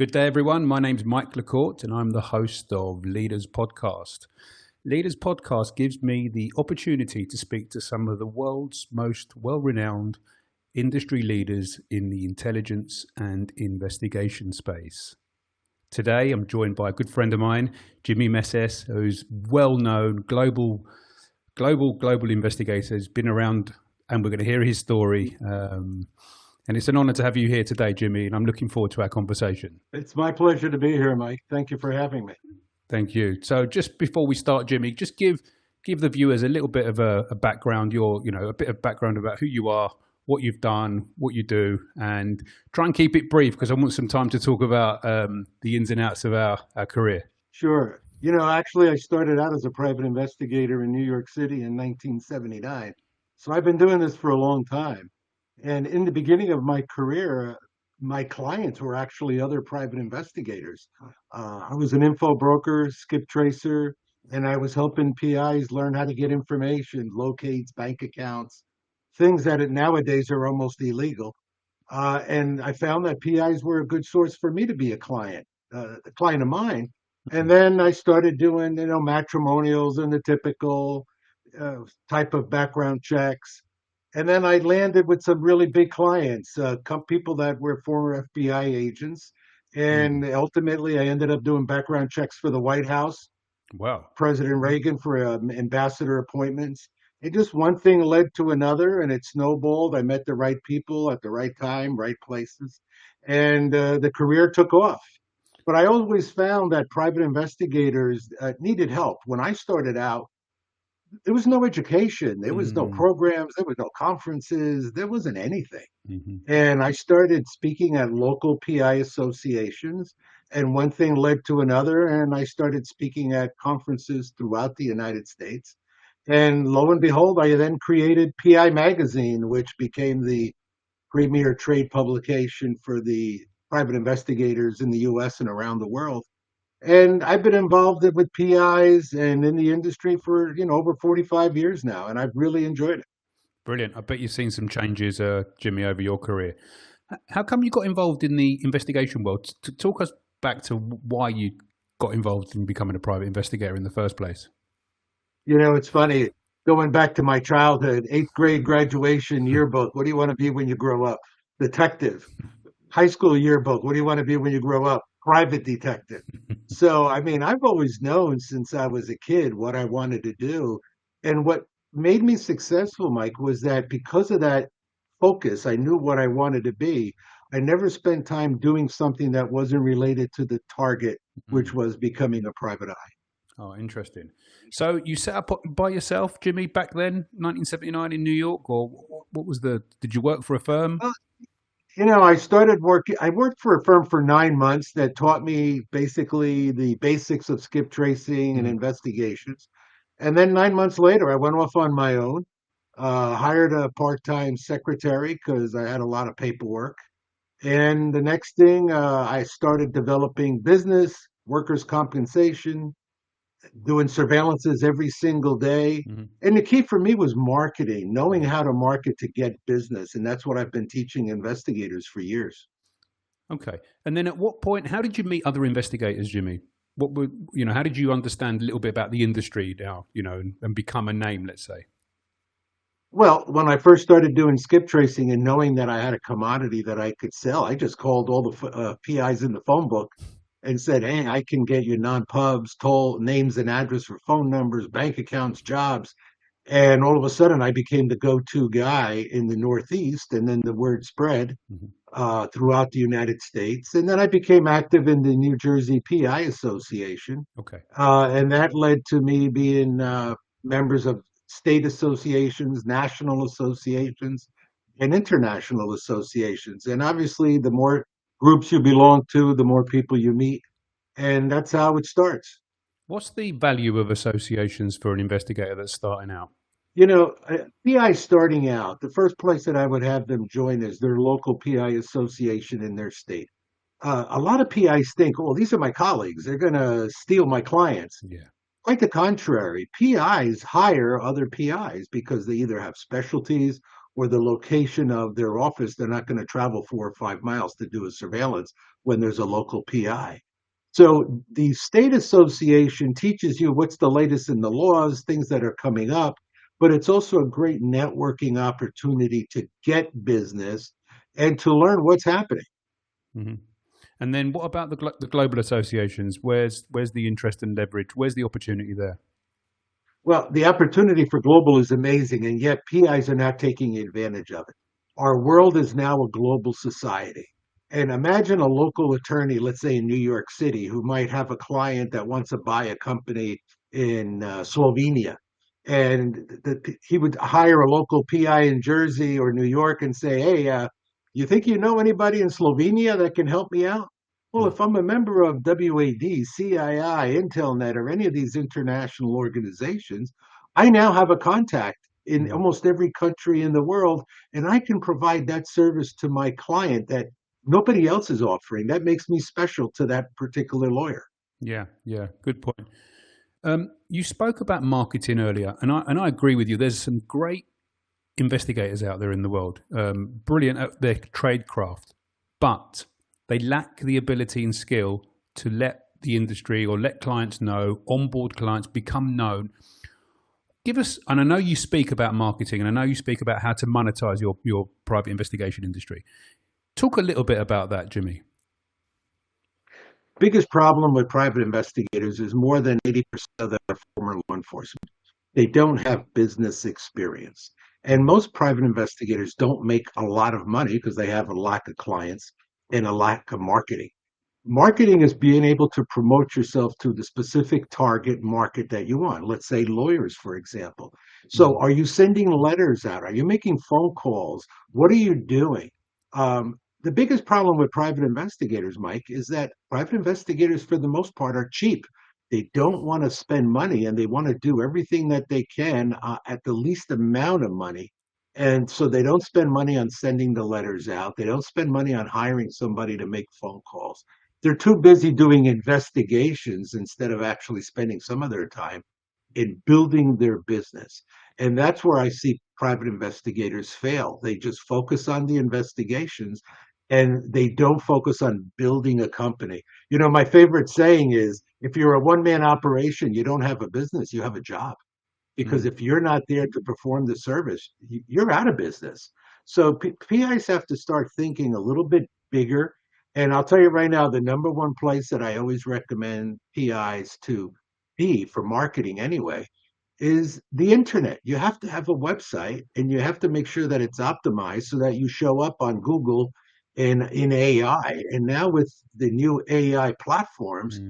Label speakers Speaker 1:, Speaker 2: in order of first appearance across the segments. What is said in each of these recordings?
Speaker 1: Good day, everyone. My name's Mike LaCorte, and I'm the host of Leaders Podcast. Leaders Podcast gives me the opportunity to speak to some of the world's most well-renowned industry leaders in the intelligence and investigation space. Today, I'm joined by a good friend of mine, Jimmie Mesis, who's well-known global investigator. He's been around, and we're going to hear his story. And it's an honor to have you here today, Jimmie, and I'm looking forward to our conversation.
Speaker 2: It's my pleasure to be here, Mike. Thank you for having me.
Speaker 1: Thank you. So just before we start, Jimmie, just give the viewers a little bit of a background, a bit of background about who you are, what you've done, what you do, and try and keep it brief because I want some time to talk about the ins and outs of our career.
Speaker 2: Sure. Actually, I started out as a private investigator in New York City in 1979. So I've been doing this for a long time. And in the beginning of my career, my clients were actually other private investigators. I was an info broker, skip tracer, and I was helping PIs learn how to get information, locates, bank accounts, things that nowadays are almost illegal. And I found that PIs were a good source for me to be a client of mine. And then I started doing, matrimonials and the typical type of background checks. And then I landed with some really big clients, people that were former FBI agents. And ultimately, I ended up doing background checks for the White House.
Speaker 1: Wow.
Speaker 2: President Reagan for ambassador appointments. And just one thing led to another, and it snowballed. I met the right people at the right time, right places. And the career took off. But I always found that private investigators needed help. When I started out, there was no education, there was no programs, there was no conferences, there wasn't anything. And I started speaking at local PI associations, and one thing led to another, and I started speaking at conferences throughout the United States. And lo and behold, I then created PI Magazine, which became the premier trade publication for the private investigators in the US and around the world. And I've been involved with PIs and in the industry for, over 45 years now, and I've really enjoyed it.
Speaker 1: Brilliant. I bet you've seen some changes, Jimmie, over your career. How come you got involved in the investigation world? Talk us back to why you got involved in becoming a private investigator in the first place.
Speaker 2: It's funny, going back to my childhood, 8th grade graduation yearbook, what do you want to be when you grow up? Detective. High school yearbook, what do you want to be when you grow up? Private detective. So, I've always known since I was a kid what I wanted to do. And what made me successful, Mike, was that because of that focus, I knew what I wanted to be. I never spent time doing something that wasn't related to the target, which was becoming a private eye.
Speaker 1: Oh, interesting. So you set up by yourself, Jimmie, back then, 1979 in New York, or what was did you work for a firm?
Speaker 2: I worked for a firm for 9 months that taught me basically the basics of skip tracing and investigations. And then 9 months later, I went off on my own, hired a part-time secretary because I had a lot of paperwork. And the next thing, I started developing business, workers' compensation, doing surveillances every single day. And the key for me was marketing, knowing how to market to get business. And that's what I've been teaching investigators for years.
Speaker 1: Okay. And then at what point, how did you meet other investigators, Jimmie? How did you understand a little bit about the industry now, and become a name, let's say?
Speaker 2: Well, when I first started doing skip tracing and knowing that I had a commodity that I could sell, I just called all the PIs in the phone book and said, hey, I can get you non-pubs, toll names and address for phone numbers, bank accounts, jobs. And all of a sudden, I became the go-to guy in the Northeast. And then the word spread throughout the United States. And then I became active in the New Jersey PI Association.
Speaker 1: Okay.
Speaker 2: And that led to me being members of state associations, national associations, and international associations. And obviously, the more groups you belong to, the more people you meet. And that's how it starts.
Speaker 1: What's the value of associations for an investigator that's starting out?
Speaker 2: PI starting out, the first place that I would have them join is their local PI association in their state. A lot of PIs think, well, these are my colleagues. They're going to steal my clients.
Speaker 1: Yeah.
Speaker 2: Quite the contrary. PIs hire other PIs because they either have specialties or the location of their office. They're not going to travel 4 or 5 miles to do a surveillance when there's a local PI. So the state association teaches you what's the latest in the laws, things that are coming up, but it's also a great networking opportunity to get business and to learn what's happening.
Speaker 1: Mm-hmm. And then what about the global associations? Where's the interest and leverage? Where's the opportunity there?
Speaker 2: Well, the opportunity for global is amazing, and yet PIs are not taking advantage of it. Our world is now a global society. And imagine a local attorney, let's say in New York City, who might have a client that wants to buy a company in Slovenia. And he would hire a local PI in Jersey or New York and say, hey, you think you know anybody in Slovenia that can help me out? Well, if I'm a member of WAD, CII, Intelnet, or any of these international organizations, I now have a contact in almost every country in the world, and I can provide that service to my client that nobody else is offering. That makes me special to that particular lawyer.
Speaker 1: Yeah, yeah, good point. You spoke about marketing earlier, and I agree with you. There's some great investigators out there in the world, brilliant at their trade craft, but they lack the ability and skill to let the industry or let clients know, onboard clients, become known. Give us, and I know you speak about marketing, and I know you speak about how to monetize your private investigation industry. Talk a little bit about that, Jimmie.
Speaker 2: Biggest problem with private investigators is more than 80% of them are former law enforcement. They don't have business experience. And most private investigators don't make a lot of money because they have a lack of clients and a lack of marketing. Marketing is being able to promote yourself to the specific target market that you want. Let's say lawyers, for example. So are you sending letters out? Are you making phone calls? What are you doing? The biggest problem with private investigators, Mike, is that private investigators, for the most part, are cheap. They don't want to spend money and they want to do everything that they can at the least amount of money. And so they don't spend money on sending the letters out. They don't spend money on hiring somebody to make phone calls. They're too busy doing investigations instead of actually spending some of their time in building their business. And that's where I see private investigators fail. They just focus on the investigations and they don't focus on building a company. You know, my favorite saying is if you're a one-man operation, you don't have a business, you have a job. Because if you're not there to perform the service, you're out of business. So PIs have to start thinking a little bit bigger. And I'll tell you right now, the number one place that I always recommend PIs to be for marketing anyway is the internet. You have to have a website and you have to make sure that it's optimized so that you show up on Google and in AI. And now with the new AI platforms,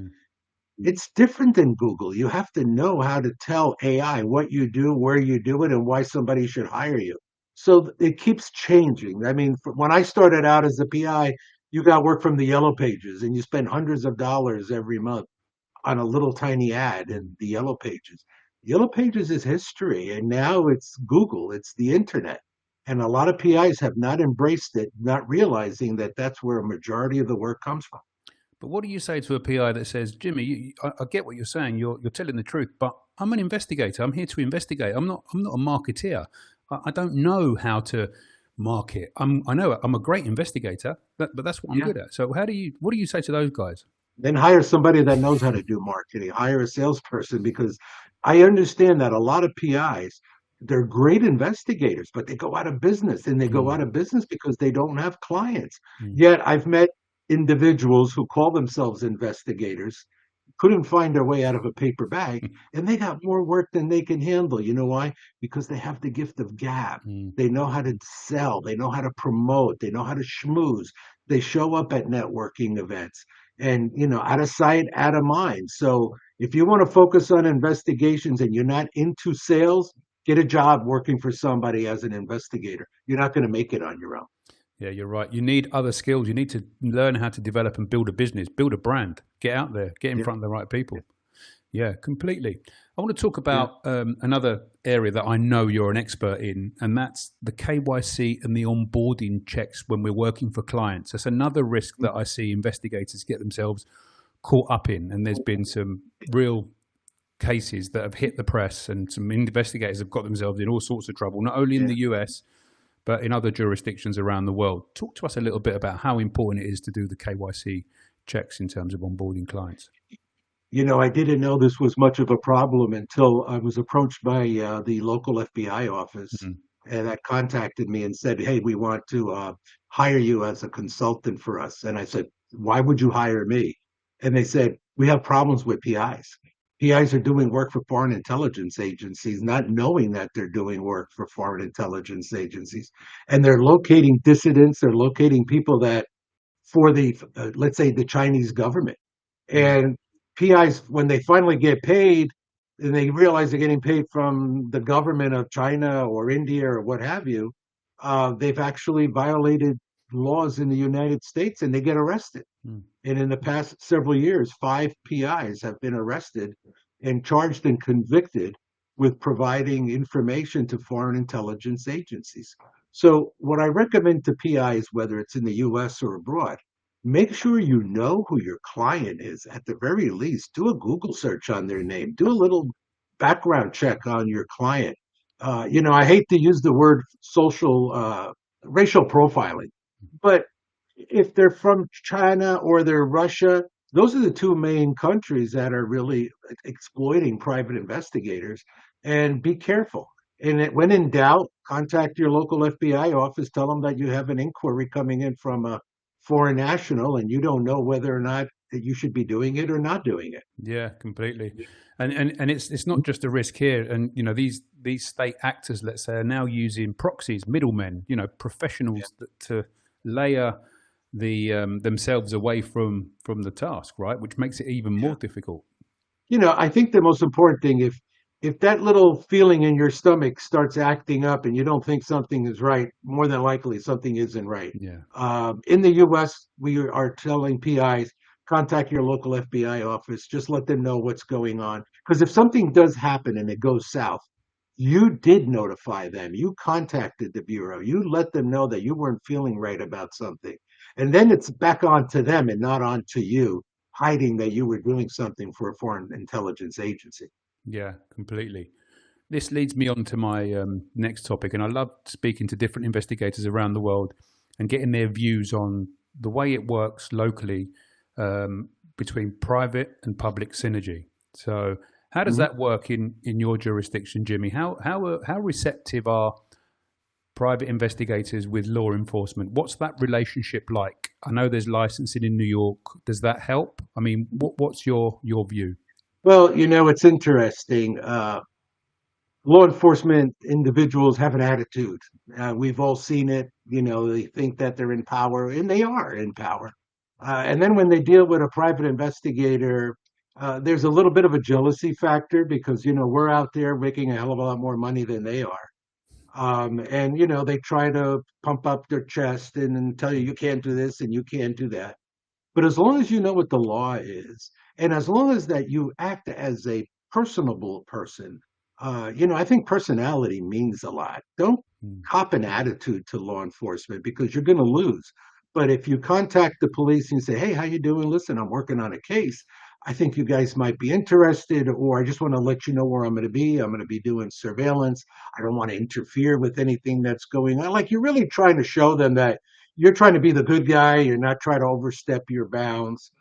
Speaker 2: it's different than Google. You have to know how to tell AI what you do, where you do it, and why somebody should hire you. So it keeps changing. I mean, when I started out as a PI, you got work from the Yellow Pages and you spend hundreds of dollars every month on a little tiny ad in the Yellow Pages. Yellow Pages is history, and now it's Google, it's the internet. And a lot of PIs have not embraced it, not realizing that that's where a majority of the work comes from.
Speaker 1: But what do you say to a PI that says, Jimmie, I get what you're saying. You're telling the truth, but I'm an investigator. I'm here to investigate. I'm not a marketeer. I don't know how to market. I know I'm a great investigator, but that's what I'm good at. So what do you say to those guys?
Speaker 2: Then hire somebody that knows how to do marketing. Hire a salesperson, because I understand that a lot of PIs, they're great investigators, but they go out of business, and they go out of business because they don't have clients. Yet I've met individuals who call themselves investigators, couldn't find their way out of a paper bag, and they got more work than they can handle. You know why? Because they have the gift of gab. They know how to sell. They know how to promote. They know how to schmooze. They show up at networking events, and, you know, out of sight, out of mind. So if you want to focus on investigations and you're not into sales, get a job working for somebody as an investigator. You're not going to make it on your own.
Speaker 1: Yeah, you're right. You need other skills. You need to learn how to develop and build a business, build a brand, get out there, get in front of the right people. Yeah, completely. I want to talk about another area that I know you're an expert in, and that's the KYC and the onboarding checks when we're working for clients. That's another risk that I see investigators get themselves caught up in. And there's been some real cases that have hit the press, and some investigators have got themselves in all sorts of trouble, not only in the US, but in other jurisdictions around the world. Talk to us a little bit about how important it is to do the KYC checks in terms of onboarding clients.
Speaker 2: I didn't know this was much of a problem until I was approached by the local FBI office,
Speaker 1: Mm.
Speaker 2: and that contacted me and said, "Hey, we want to hire you as a consultant for us." And I said, "Why would you hire me?" And they said, "We have problems with PIs. PIs are doing work for foreign intelligence agencies, not knowing that they're doing work for foreign intelligence agencies, and they're locating dissidents, they're locating people that for the let's say the Chinese government."
Speaker 1: Mm.
Speaker 2: And PIs, when they finally get paid, and they realize they're getting paid from the government of China or India or what have you, they've actually violated laws in the United States and they get arrested.
Speaker 1: Mm.
Speaker 2: And in the past several years, 5 PIs have been arrested and charged and convicted with providing information to foreign intelligence agencies. So, what I recommend to PIs, whether it's in the US or abroad, make sure you know who your client is at the very least. Do a Google search on their name, do a little background check on your client. I hate to use the word racial profiling, but if they're from China or they're Russia, those are the two main countries that are really exploiting private investigators. And be careful. And when in doubt, contact your local FBI office. Tell them that you have an inquiry coming in from a foreign national, and you don't know whether or not that you should be doing it or not doing it.
Speaker 1: Yeah, completely. And it's not just a risk here. And these state actors, let's say, are now using proxies, middlemen, professionals to layer themselves away from the task, right? Which makes it even more difficult.
Speaker 2: I think the most important thing, if that little feeling in your stomach starts acting up and you don't think something is right, more than likely something isn't right.
Speaker 1: Yeah.
Speaker 2: In the U.S., we are telling PIs, contact your local FBI office. Just let them know what's going on. Because if something does happen and it goes south, you did notify them. You contacted the Bureau. You let them know that you weren't feeling right about something. And then it's back on to them and not on to you, hiding that you were doing something for a foreign intelligence agency.
Speaker 1: Yeah, completely. This leads me on to my next topic, and I love speaking to different investigators around the world and getting their views on the way it works locally between private and public synergy. So, how does that work in your jurisdiction, Jimmy? How receptive are private investigators with law enforcement? What's that relationship like? I know there's licensing in New York. Does that help? I mean, what's your view?
Speaker 2: Well, it's interesting. Law enforcement individuals have an attitude. We've all seen it. They think that they're in power, and they are in power. And then when they deal with a private investigator, there's a little bit of a jealousy factor because, we're out there making a hell of a lot more money than they are. And, they try to pump up their chest and tell you can't do this and you can't do that. But as long as you know what the law is, and as long as that you act as a personable person, I think personality means a lot. Don't cop an attitude to law enforcement because you're going to lose. But if you contact the police and say, "Hey, how you doing? Listen, I'm working on a case. I think you guys might be interested, or I just want to let you know where I'm going to be. I'm going to be doing surveillance. I don't want to interfere with anything that's going on." Like, you're really trying to show them that you're trying to be the good guy. You're not trying to overstep your bounds.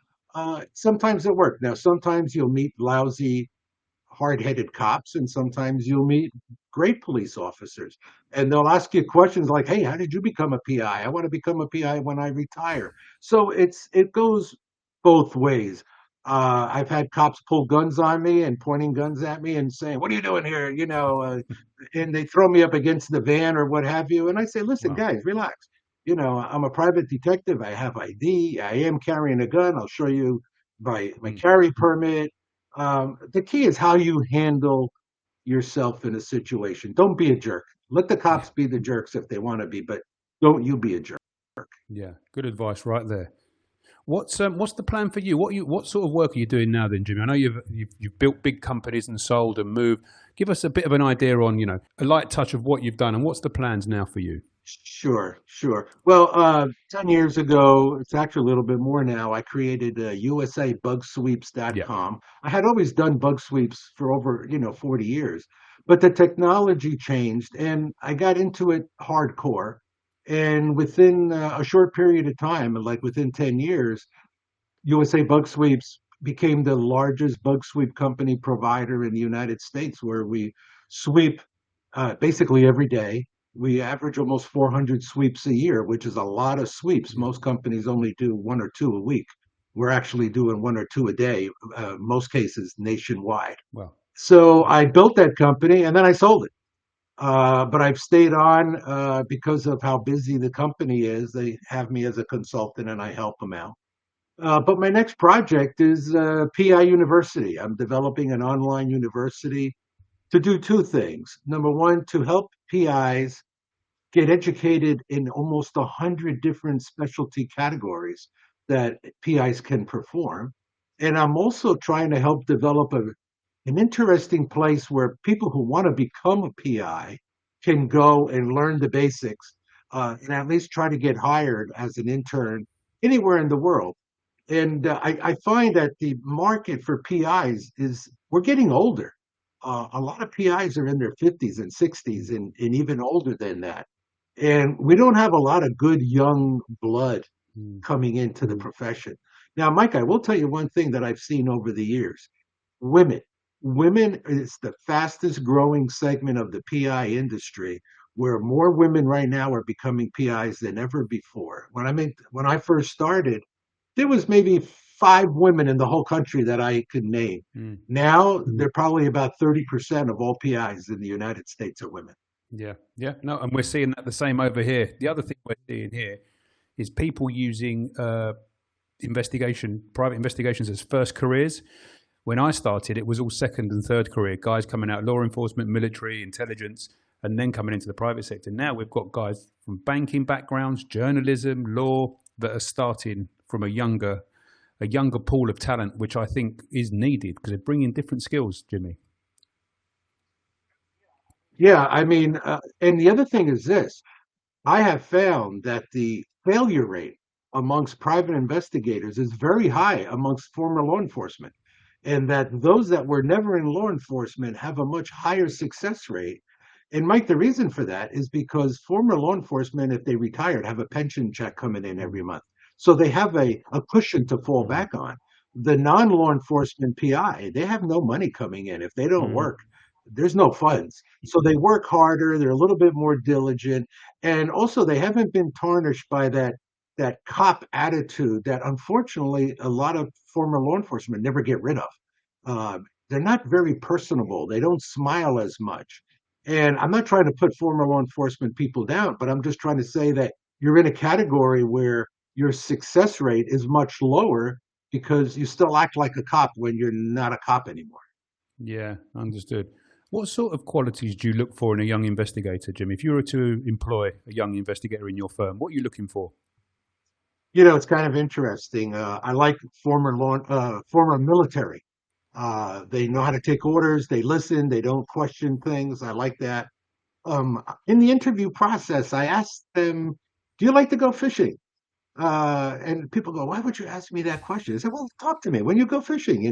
Speaker 2: Sometimes it works. Now, sometimes you'll meet lousy, hard-headed cops, and sometimes you'll meet great police officers, and they'll ask you questions like, "Hey, how did you become a PI? I want to become a PI when I retire." So it goes both ways. I've had cops pull guns on me and pointing guns at me and saying, "What are you doing here?" And they throw me up against the van or what have you. And I say, "Listen,
Speaker 1: Wow.
Speaker 2: guys, relax. I'm a private detective. I have ID. I am carrying a gun. I'll show you my carry permit." The key is how you handle yourself in a situation. Don't be a jerk. Let the
Speaker 1: Yeah.
Speaker 2: cops be the jerks if they want to be, but don't you be a jerk.
Speaker 1: Yeah. Good advice right there. What's the plan for you? What sort of work are you doing now, then, Jimmy? I know you've built big companies and sold and moved. Give us a bit of an idea on a light touch of what you've done and what's the plans now for you.
Speaker 2: Sure, sure. Well, 10 years ago, it's actually a little bit more now, I created
Speaker 1: Yeah.
Speaker 2: USABugSweeps.com. I had always done bug sweeps for over, 40 years, but the technology changed and I got into it hardcore. And within a short period of time, like within 10 years, USA Bug Sweeps became the largest bug sweep company provider in the United States, where we sweep basically every day. We average almost 400 sweeps a year, which is a lot of sweeps.
Speaker 1: Yeah.
Speaker 2: Most companies only do one or two a week. We're actually doing one or two a day, most cases nationwide.
Speaker 1: Well,
Speaker 2: So I built that company and then I sold it. But I've stayed on because of how busy the company is. They have me as a consultant and I help them out. But my next project is PI University. I'm developing an online university to do two things. Number one, to help PIs get educated in almost 100 different specialty categories that PIs can perform. And I'm also trying to help develop an interesting place where people who want to become a PI can go and learn the basics and at least try to get hired as an intern anywhere in the world. And I find that the market for PIs is we're getting older. A lot of PIs are in their 50s and 60s and even older than that. And we don't have a lot of good young blood
Speaker 1: mm,
Speaker 2: coming into the profession. Now, Mike, I will tell you one thing that I've seen over the years. Women. Women is the fastest growing segment of the PI industry, where more women right now are becoming PIs than ever before. When I first started, there was maybe 5 women in the whole country that I could name.
Speaker 1: mm,
Speaker 2: Now they're probably about 30% of all PIs in the United States are women.
Speaker 1: yeah. Yeah. No, and we're seeing that the same over here. The other thing we're seeing here is people using private investigations as first careers. When I started, it was all second and third career guys coming out law enforcement, military, intelligence, and then coming into the private sector. Now we've got guys from banking backgrounds, journalism, law that are starting from a younger pool of talent, which I think is needed because they're bringing different skills, Jimmy.
Speaker 2: Yeah, I mean, and the other thing is this. I have found that the failure rate amongst private investigators is very high amongst former law enforcement, and that those that were never in law enforcement have a much higher success rate. And Mike, the reason for that is because former law enforcement, if they retired, have a pension check coming in every month. So they have a cushion to fall
Speaker 1: Mm,
Speaker 2: back on. The non law enforcement PI, they have no money coming in. If they don't
Speaker 1: mm,
Speaker 2: work, there's no funds. So they work harder, they're a little bit more diligent, and also they haven't been tarnished by that cop attitude that unfortunately a lot of former law enforcement never get rid of. They're not very personable. They don't smile as much. And I'm not trying to put former law enforcement people down, but I'm just trying to say that you're in a category where your success rate is much lower because you still act like a cop when you're not a cop anymore.
Speaker 1: yeah, understood. What sort of qualities do you look for in a young investigator, Jimmy? If you were to employ a young investigator in your firm, what are you looking for?
Speaker 2: It's kind of interesting. I like former military. They know how to take orders. They listen. They don't question things. I like that. In the interview process, I asked them, "Do you like to go fishing?" And people go, "Why would you ask me that question?" I said, "Well, talk to me when you go fishing.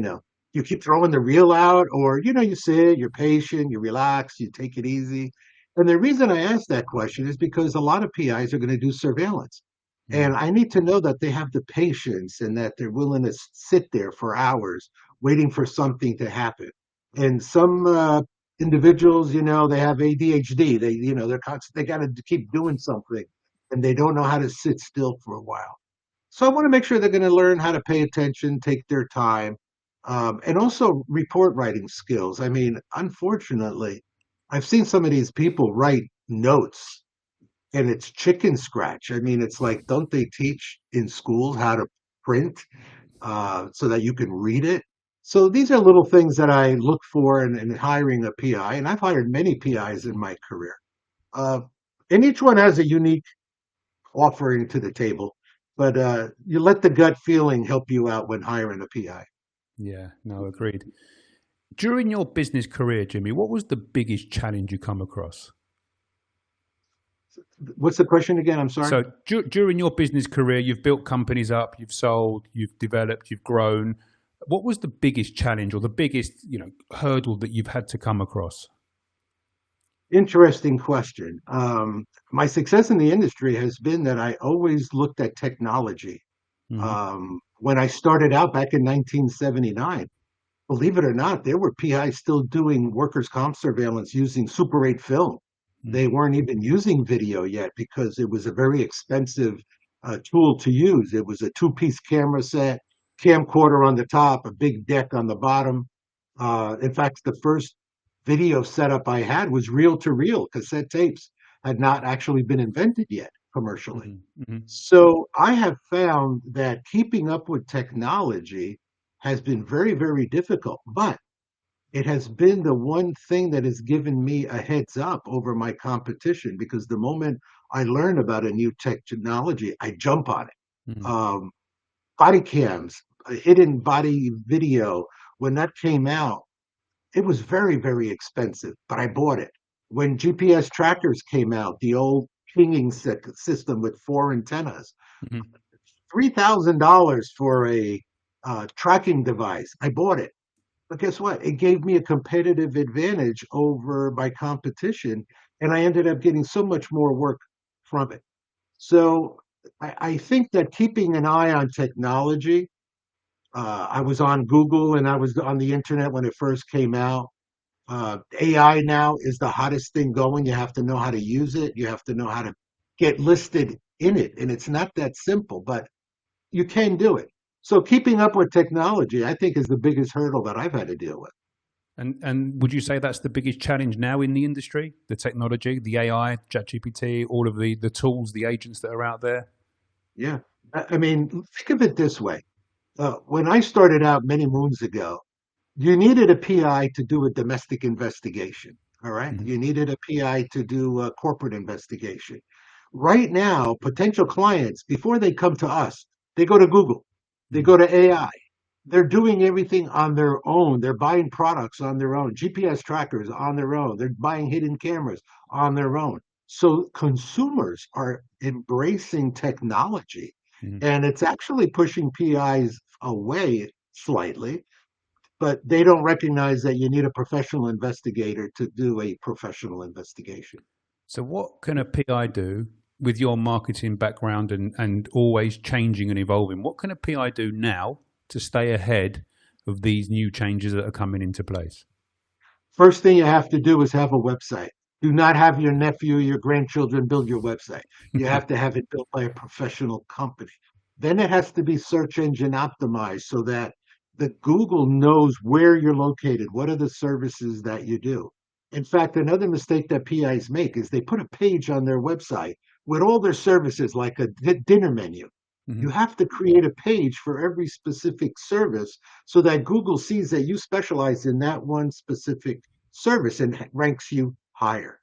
Speaker 2: You keep throwing the reel out, or you sit, you're patient, you relax, you take it easy." And the reason I asked that question is because a lot of PIs are going to do surveillance. And
Speaker 1: Mm,
Speaker 2: I need to know that they have the patience and that they're willing to sit there for hours waiting for something to happen. And some individuals, they have ADHD. They got to keep doing something, and they don't know how to sit still for a while. So I want to make sure they're going to learn how to pay attention, take their time, and also report writing skills. I mean, unfortunately, I've seen some of these people write notes and it's chicken scratch. I mean, it's like, don't they teach in schools how to print so that you can read it? So these are little things that I look for in hiring a PI, and I've hired many PIs in
Speaker 1: mm.
Speaker 2: my career. Uh, and each one has a unique offering to the table, but you let the gut feeling help you out when hiring a PI.
Speaker 1: Yeah, no, agreed. During your business career, Jimmy, what was the biggest challenge you come across?
Speaker 2: What's the question again? I'm sorry.
Speaker 1: So during your business career, you've built companies up, you've sold, you've developed, you've grown. What was the biggest challenge or the biggest, hurdle that you've had to come across?
Speaker 2: Interesting question. My success in the industry has been that I always looked at technology.
Speaker 1: Hmm.
Speaker 2: When I started out back in 1979, believe it or not, there were PIs still doing workers' comp surveillance using Super 8 film. They weren't even using video yet because it was a very expensive tool to use. It was a two-piece camera set, camcorder on the top, a big deck on the bottom. In fact, the first video setup I had was reel to reel. Cassette tapes had not actually been invented yet commercially.
Speaker 1: Hmm. Hmm.
Speaker 2: So I have found that keeping up with technology has been very, very difficult, but it has been the one thing that has given me a heads up over my competition because the moment I learn about a new technology, I jump on it.
Speaker 1: Hmm.
Speaker 2: Body cams, hidden body video, when that came out, it was very, very expensive, but I bought it. When GPS trackers came out, the old pinging system with four antennas,
Speaker 1: Hmm.
Speaker 2: $3,000 for a tracking device. I bought it. But guess what? It gave me a competitive advantage over my competition, and I ended up getting so much more work from it. So I think that keeping an eye on technology, I was on Google and I was on the internet when it first came out. AI now is the hottest thing going. You have to know how to use it. You have to know how to get listed in it. And it's not that simple, but you can do it. So keeping up with technology, I think, is the biggest hurdle that I've had to deal with.
Speaker 1: And would you say that's the biggest challenge now in the industry? The technology, the AI, ChatGPT, all of the tools, the agents that are out there?
Speaker 2: Yeah. I mean, think of it this way. When I started out many moons ago, you needed a PI to do a domestic investigation. All right.
Speaker 1: Hmm.
Speaker 2: You needed a PI to do a corporate investigation. Right now, potential clients, before they come to us, they go to Google, they
Speaker 1: Hmm.
Speaker 2: go to AI. They're doing everything on their own. They're buying products on their own, GPS trackers on their own. They're buying hidden cameras on their own. So consumers are embracing technology,
Speaker 1: Hmm.
Speaker 2: and it's actually pushing PIs away slightly, but they don't recognize that you need a professional investigator to do a professional investigation.
Speaker 1: So, what can a PI do with your marketing background and always changing and evolving? What can a PI do now to stay ahead of these new changes that are coming into place?
Speaker 2: First thing you have to do is have a website. Do not have your nephew, your grandchildren build your website. You have to have it built by a professional company. Then it has to be search engine optimized so that the Google knows where you're located. What are the services that you do? In fact, another mistake that PIs make is they put a page on their website with all their services, like a dinner menu. You
Speaker 1: Hmm.
Speaker 2: have to create a page for every specific service so that Google sees that you specialize in that one specific service and ranks you higher.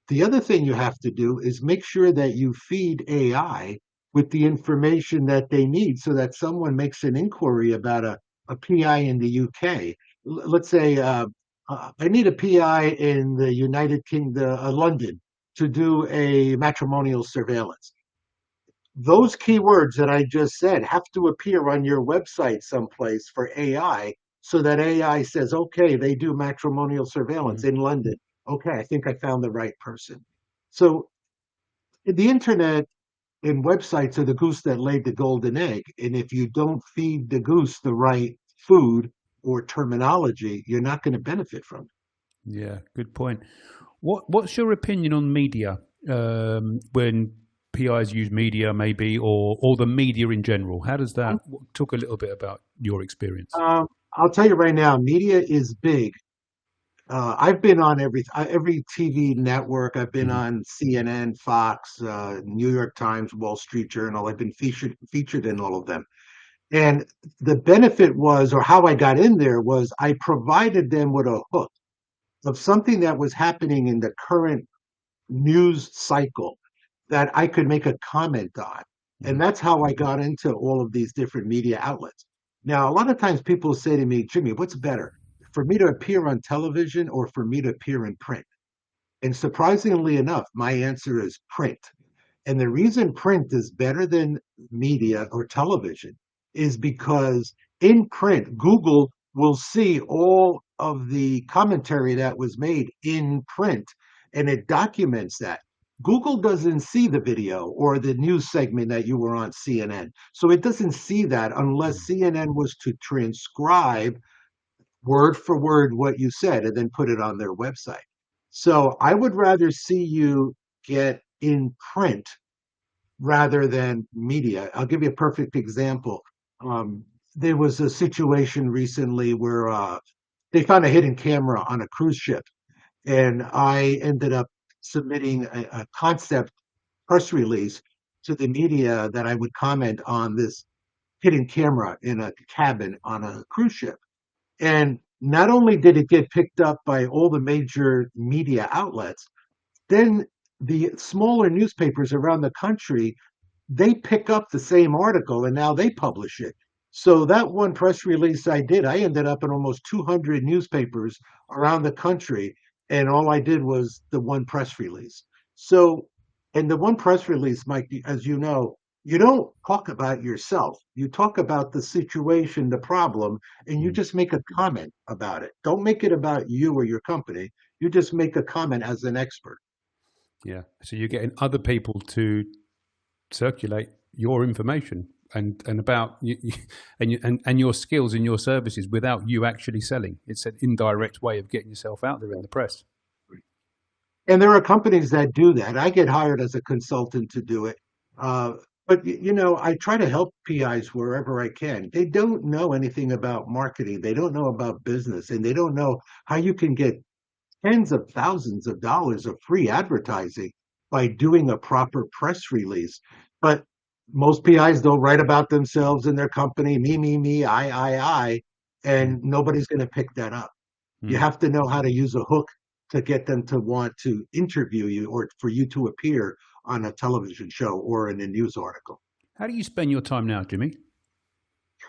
Speaker 2: The other thing you have to do is make sure that you feed AI with the information that they need so that someone makes an inquiry about a PI in the UK. Let's say I need a PI in the United Kingdom, London, to do a matrimonial surveillance. Those keywords that I just said have to appear on your website someplace for AI so that AI says, okay, they do matrimonial surveillance
Speaker 1: Hmm.
Speaker 2: in London. Okay, I think I found the right person. So the internet and websites are the goose that laid the golden egg. And if you don't feed the goose the right food or terminology, you're not going to benefit from it.
Speaker 1: Yeah, good point. What's your opinion on media when PIs use media, maybe, or the media in general? How does that talk a little bit about your experience?
Speaker 2: I'll tell you right now, media is big. I've been on every TV network. I've been
Speaker 1: Hmm.
Speaker 2: on CNN, Fox, New York Times, Wall Street Journal. I've been featured in all of them. And the benefit was, or how I got in there was, I provided them with a hook of something that was happening in the current news cycle that I could make a comment on. And
Speaker 1: Hmm.
Speaker 2: that's how I got into all of these different media outlets. Now, a lot of times people say to me, Jimmy, what's better, for me to appear on television or for me to appear in print? And surprisingly enough, my answer is print. And the reason print is better than media or television is because in print, Google will see all of the commentary that was made in print and it documents that. Google doesn't see the video or the news segment that you were on CNN. So it doesn't see that unless CNN was to transcribe word for word what you said and then put it on their website. So I would rather see you get in print rather than media. I'll give you a perfect example. Um, there was a situation recently where they found a hidden camera on a cruise ship, and I ended up submitting a concept press release to the media that I would comment on this hidden camera in a cabin on a cruise ship. And not only did it get picked up by all the major media outlets, then the smaller newspapers around the country, they pick up the same article and now they publish it. So that one press release I did, I ended up in almost 200 newspapers around the country, and all I did was the one press release. So, and the one press release, Mike, as you know, you don't talk about yourself. You talk about the situation, the problem, and you
Speaker 1: Mm.
Speaker 2: just make a comment about it. Don't make it about you or your company. You just make a comment as an expert.
Speaker 1: Yeah. So you're getting other people to circulate your information and about you, and your skills and your services without you actually selling. It's an indirect way of getting yourself out there in the press.
Speaker 2: And there are companies that do that. I get hired as a consultant to do it. Uh, but I try to help PIs wherever I can. They don't know anything about marketing. They don't know about business, and they don't know how you can get tens of thousands of dollars of free advertising by doing a proper press release. But most PIs don't write about themselves and their company, me, I,
Speaker 1: Mm.
Speaker 2: and nobody's going to pick that up. You
Speaker 1: Mm.
Speaker 2: have to know how to use a hook to get them to want to interview you or for you to appear on a television show or in a news article.
Speaker 1: How do you spend your time now, Jimmy?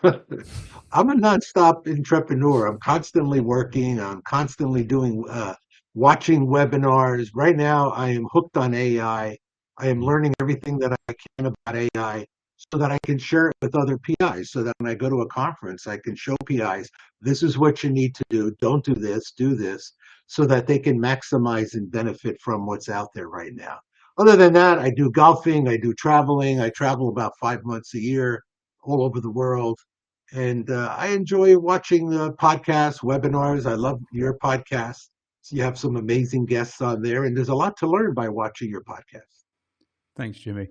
Speaker 2: I'm a nonstop entrepreneur. I'm constantly working. I'm constantly doing, watching webinars. Right now, I am hooked on AI. I am
Speaker 1: Mm.
Speaker 2: learning everything that I can about AI so that I can share it with other PIs. So that when I go to a conference, I can show PIs, this is what you need to do. Don't do this, so that they can maximize and benefit from what's out there right now. Other than that, I do golfing, I do traveling. I travel about 5 months a year all over the world. And I enjoy watching the podcasts, webinars. I love your podcast. So you have some amazing guests on there, and there's a lot to learn by watching your podcast.
Speaker 1: Thanks, Jimmy.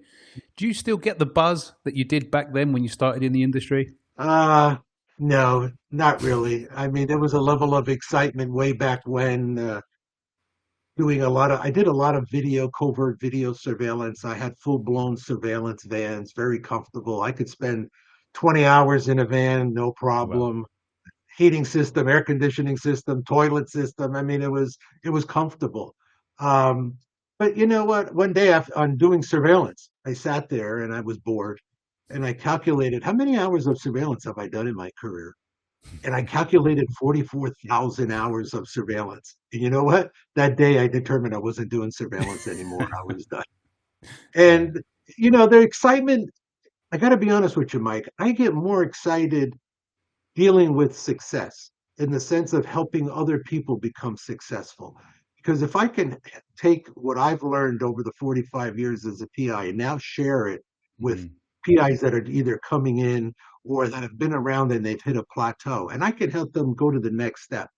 Speaker 1: Do you still get the buzz that you did back then when you started in the industry?
Speaker 2: Uh, no, not really. I mean, there was a level of excitement way back when I did a lot of video, covert video surveillance. I had full blown surveillance vans, very comfortable. I could spend 20 hours in a van, no
Speaker 1: Well,
Speaker 2: problem. Heating system, air conditioning system, toilet system. I mean, it was comfortable. Um, but you know what? One day on doing surveillance, I sat there and I was bored, and I calculated how many hours of surveillance have I done in my career, and I calculated 44,000 hours of surveillance. And you know what? That day, I determined I wasn't doing surveillance anymore. I was done.
Speaker 1: yeah.
Speaker 2: And the excitement. I got to be honest with you, Mike. I get more excited dealing with success in the sense of helping other people become successful. Because if I can take what I've learned over the 45 years as a PI and now share it with
Speaker 1: Mm.
Speaker 2: PIs that are either coming in or that have been around and they've hit a plateau, and I can help them go to the next step.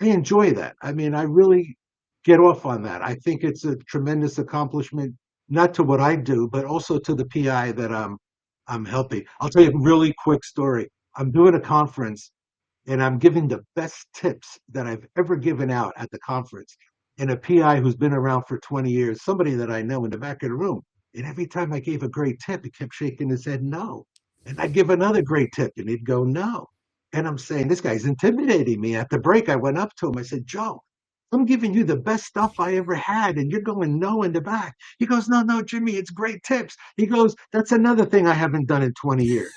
Speaker 2: I enjoy that. I mean, I really get off on that. I think it's a tremendous accomplishment, not to what I do, but also to the PI that I'm helping. I'll tell you a really quick story. I'm doing a conference and I'm giving the best tips that I've ever given out at the conference. And a PI who's been around for 20 years, somebody that I know in the back of the room. And every time I gave a great tip, he kept shaking his head no. And I'd give another great tip and he'd go no. And I'm saying, this guy's intimidating me. At the break, I went up to him. I said, Joe, I'm giving you the best stuff I ever had, and you're going no in the back. He goes, no, no, Jimmy, it's great tips. He goes, that's another thing I haven't done in 20 years.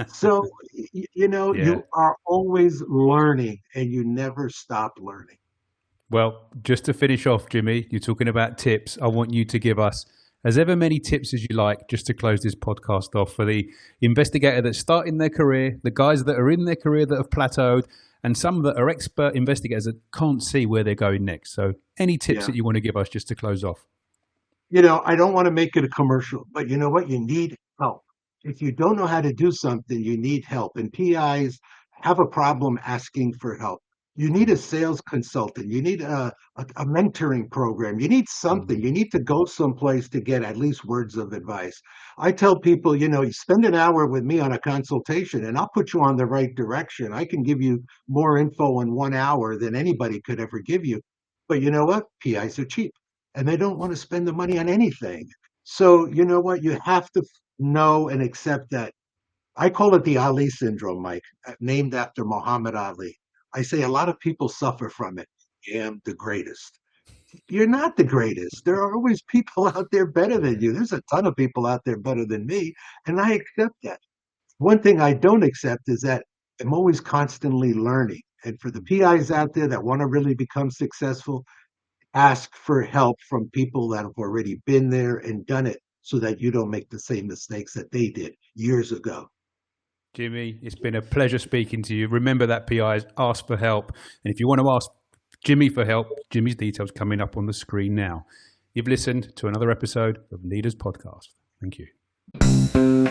Speaker 2: So,
Speaker 1: Yeah.
Speaker 2: you are always learning and you never stop learning.
Speaker 1: Well, just to finish off, Jimmy, you're talking about tips. I want you to give us as ever many tips as you like just to close this podcast off for the investigator that's starting their career, the guys that are in their career that have plateaued, and some that are expert investigators that can't see where they're going next. So any tips that you want to give us just to close off?
Speaker 2: I don't want to make it a commercial, but you know what? You need help. If you don't know how to do something, you need help. And PIs have a problem asking for help. You need a sales consultant. You need a mentoring program. You need something. You need to go someplace to get at least words of advice. I tell people, you spend an hour with me on a consultation and I'll put you on the right direction. I can give you more info in 1 hour than anybody could ever give you. But you know what? PIs are cheap and they don't want to spend the money on anything. So, you know what? You have to know and accept that. I call it the Ali syndrome, Mike, named after Muhammad Ali. I say a lot of people suffer from it. I am the greatest. You're not the greatest. There are always people out there better than you. There's a ton of people out there better than me, and I accept that. One thing I don't accept is that I'm always constantly learning. And for the PIs out there that want to really become successful, ask for help from people that have already been there and done it so that you don't make the same mistakes that they did years ago.
Speaker 1: Jimmy, it's been a pleasure speaking to you. Remember that, PIs, ask for help. And if you want to ask Jimmy for help, Jimmy's details coming up on the screen now. You've listened to another episode of Leaders Podcast. Thank you.